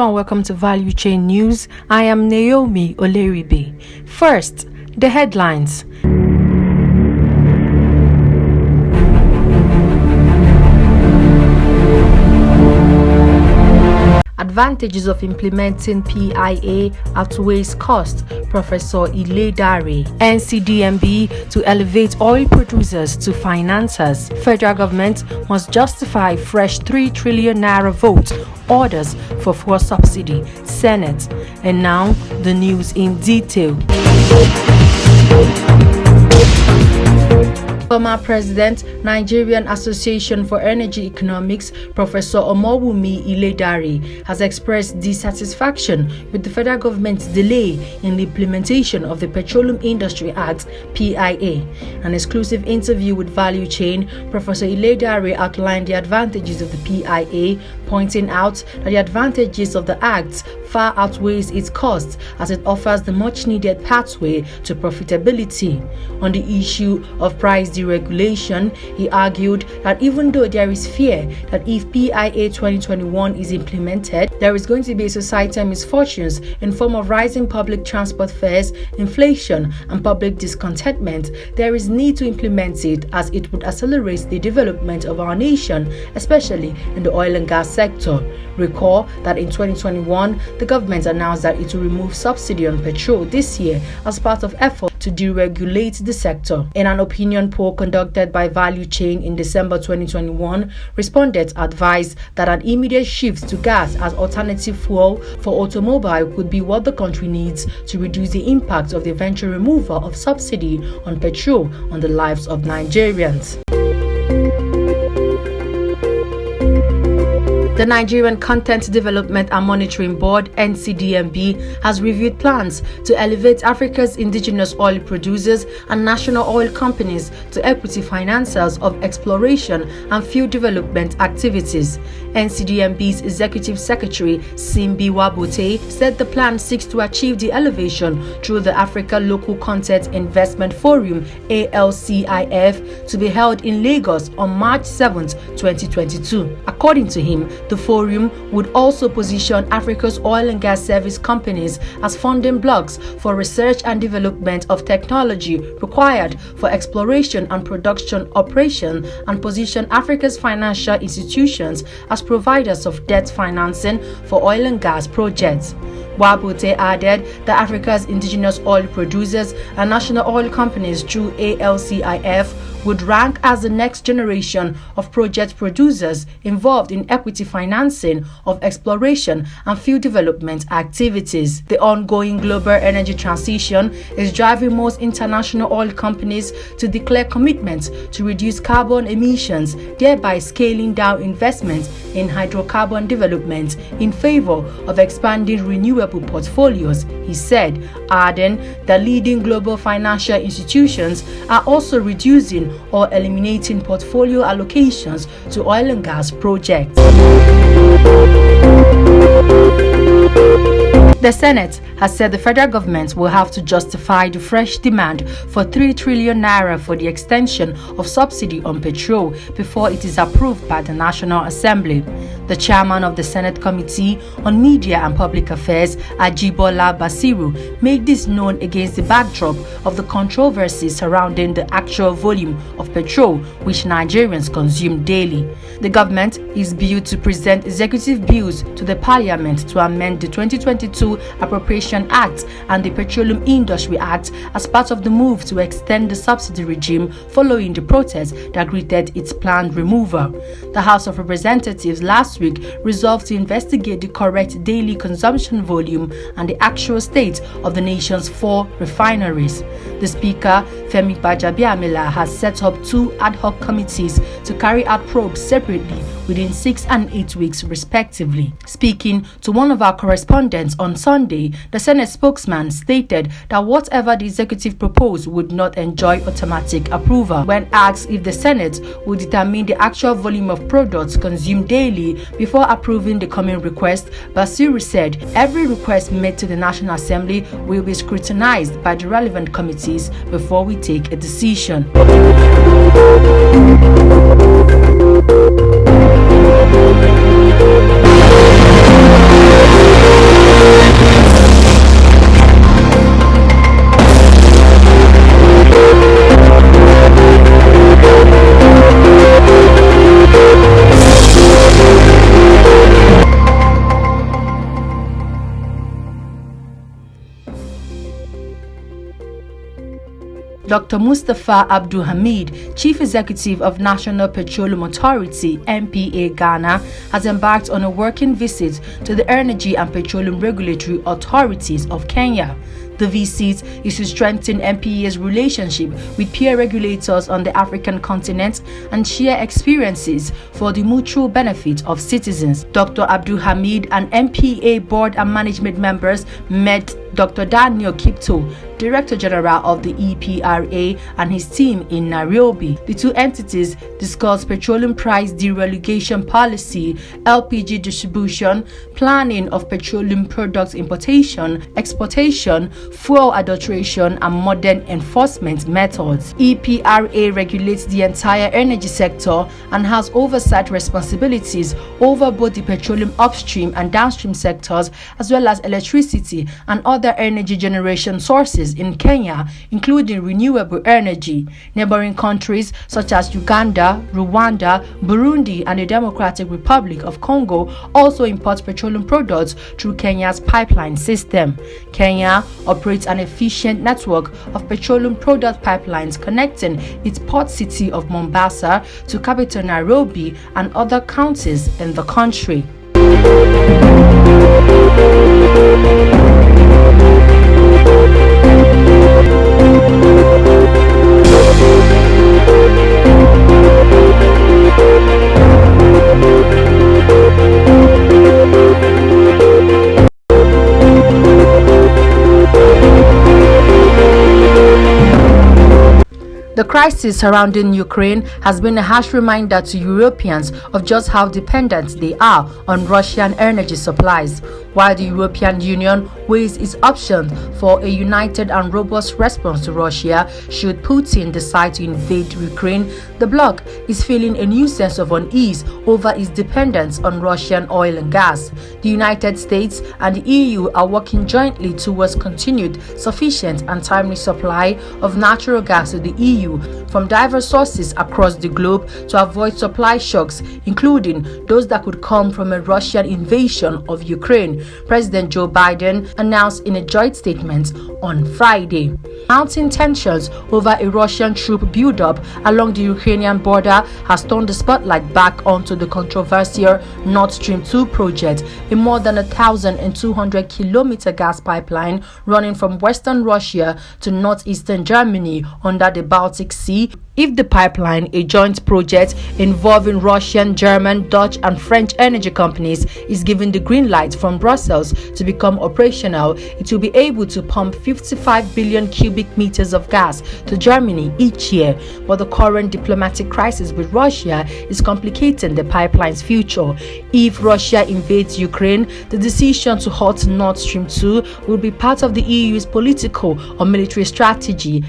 Hello and welcome to Valuechain News. I am Naomi Oleribe. First, the headlines. Advantages of implementing PIA outweighs cost, Professor Iledare. NCDMB to elevate oil producers to financiers. Federal government must justify fresh 3 trillion naira vote orders for fuel subsidy. Senate. And now the news in detail. Former President, Nigerian Association for Energy Economics, Professor Omowumi Iledare, has expressed dissatisfaction with the federal government's delay in the implementation of the Petroleum Industry Act, PIA. An exclusive interview with Valuechain, Professor Iledare outlined the advantages of the PIA, pointing out that the advantages of the act far outweighs its costs as it offers the much-needed pathway to profitability. On the issue of price deregulation, he argued that even though there is fear that if PIA 2021 is implemented, there is going to be societal misfortunes in form of rising public transport fares, inflation, and public discontentment, there is need to implement it as it would accelerate the development of our nation, especially in the oil and gas sector. Recall that in 2021, the government announced that it will remove subsidy on petrol this year as part of effort to deregulate the sector. In an opinion poll conducted by Valuechain in December 2021, respondents advised that an immediate shift to gas as alternative fuel for automobile could be what the country needs to reduce the impact of the eventual removal of subsidy on petrol on the lives of Nigerians. The Nigerian Content Development and Monitoring Board, NCDMB, has reviewed plans to elevate Africa's indigenous oil producers and national oil companies to equity financiers of exploration and field development activities. NCDMB's Executive Secretary, Simbi Wabote, said the plan seeks to achieve the elevation through the Africa Local Content Investment Forum, ALCIF, to be held in Lagos on March 7, 2022. According to him, the forum would also position Africa's oil and gas service companies as funding blocks for research and development of technology required for exploration and production operation, and position Africa's financial institutions as providers of debt financing for oil and gas projects. Wabote added that Africa's indigenous oil producers and national oil companies through ALCIF would rank as the next generation of project producers involved in equity financing of exploration and field development activities. The ongoing global energy transition is driving most international oil companies to declare commitments to reduce carbon emissions, thereby scaling down investments in hydrocarbon development in favor of expanding renewable portfolios, he said, adding that leading global financial institutions are also reducing or eliminating portfolio allocations to oil and gas projects. The Senate has said the federal government will have to justify the fresh demand for 3 trillion naira for the extension of subsidy on petrol before it is approved by the National Assembly. The chairman of the Senate Committee on Media and Public Affairs, Ajibola Basiru, made this known against the backdrop of the controversy surrounding the actual volume of petrol which Nigerians consume daily. The government is billed to present executive bills to the Parliament to amend the 2022 Appropriation Act and the Petroleum Industry Act as part of the move to extend the subsidy regime following the protests that greeted its planned removal. The House of Representatives last week resolved to investigate the correct daily consumption volume and the actual state of the nation's 4 refineries. The Speaker, Femi Gbajabiamila, has set up 2 ad hoc committees to carry out probes separately within 6 and 8 weeks respectively. Speaking to one of our correspondents on Sunday, the Senate spokesman stated that whatever the executive proposed would not enjoy automatic approval. When asked if the Senate would determine the actual volume of products consumed daily before approving the coming request, Basiru said every request made to the National Assembly will be scrutinized by the relevant committees before we take a decision. Dr. Mustafa Abdul Hamid, Chief Executive of National Petroleum Authority (NPA) Ghana, has embarked on a working visit to the Energy and Petroleum Regulatory Authorities of Kenya. The visit is to strengthen NPA's relationship with peer regulators on the African continent and share experiences for the mutual benefit of citizens. Dr. Abdul Hamid and NPA board and management members met Dr. Daniel Kipto, Director General of the EPRA, and his team in Nairobi. The two entities discussed petroleum price deregulation policy, LPG distribution, planning of petroleum products importation, exportation, fuel adulteration, and modern enforcement methods. EPRA regulates the entire energy sector and has oversight responsibilities over both the petroleum upstream and downstream sectors, as well as electricity and other energy generation sources in Kenya, including renewable energy. Neighboring countries such as Uganda, Rwanda, Burundi, and the Democratic Republic of Congo also import petroleum products through Kenya's pipeline system. Kenya operates an efficient network of petroleum product pipelines connecting its port city of Mombasa to capital Nairobi and other counties in the country. The crisis surrounding Ukraine has been a harsh reminder to Europeans of just how dependent they are on Russian energy supplies. While the European Union weighs its options for a united and robust response to Russia should Putin decide to invade Ukraine, the bloc is feeling a new sense of unease over its dependence on Russian oil and gas. The United States and the EU are working jointly towards continued, sufficient and timely supply of natural gas to the EU from diverse sources across the globe to avoid supply shocks, including those that could come from a Russian invasion of Ukraine, President Joe Biden announced in a joint statement on Friday. Mounting tensions over a Russian troop buildup along the Ukrainian border has turned the spotlight back onto the controversial Nord Stream 2 project, a more than 1,200-kilometer gas pipeline running from western Russia to northeastern Germany under the Baltic Sea. If the pipeline, a joint project involving Russian, German, Dutch and French energy companies, is given the green light from Brussels to become operational, it will be able to pump 55 billion cubic meters of gas to Germany each year. But the current diplomatic crisis with Russia is complicating the pipeline's future. If Russia invades Ukraine, the decision to halt Nord Stream 2 will be part of the EU's political or military strategy.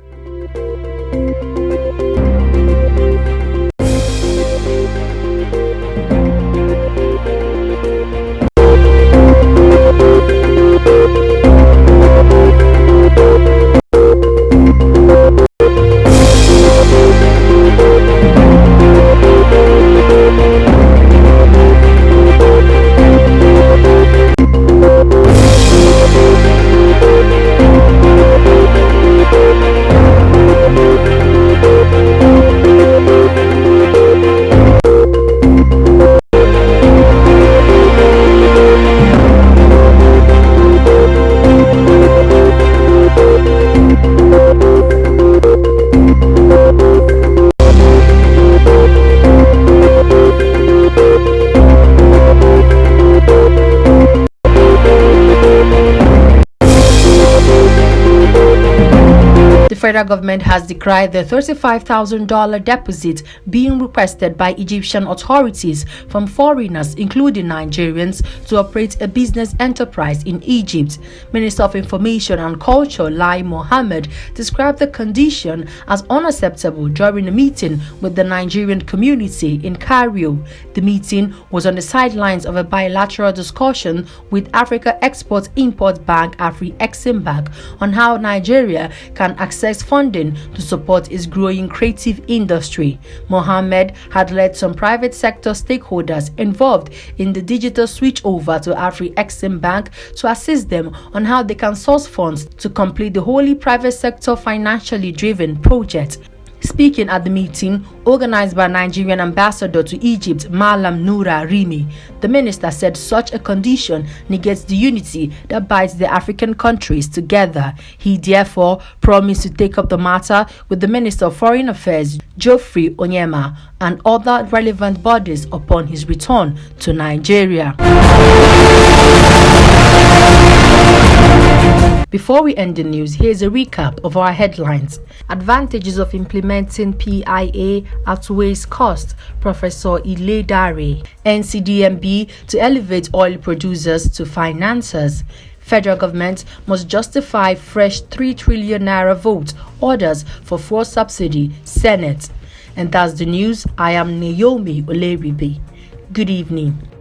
The federal government has decried the $35,000 deposit being requested by Egyptian authorities from foreigners, including Nigerians, to operate a business enterprise in Egypt. Minister of Information and Culture Lai Mohammed described the condition as unacceptable during a meeting with the Nigerian community in Cairo. The meeting was on the sidelines of a bilateral discussion with Africa Export-Import Bank (Afri-Exim Bank) on how Nigeria can access raise funding to support its growing creative industry. Mohammed had led some private sector stakeholders involved in the digital switchover to Afri-Exim Bank to assist them on how they can source funds to complete the wholly private sector financially driven project. Speaking at the meeting organized by Nigerian ambassador to Egypt, Malam Noura Rimi, the minister said such a condition negates the unity that binds the African countries together. He therefore promised to take up the matter with the Minister of Foreign Affairs, Geoffrey Onyema, and other relevant bodies upon his return to Nigeria. Before we end the news, here's a recap of our headlines. Advantages of implementing PIA outweighs cost, Professor Ile Dare. NCDMB to elevate oil producers to financiers. Federal government must justify fresh 3 trillion naira vote orders for fuel subsidy, Senate. And that's the news. I am Naomi Oleribe. Good evening.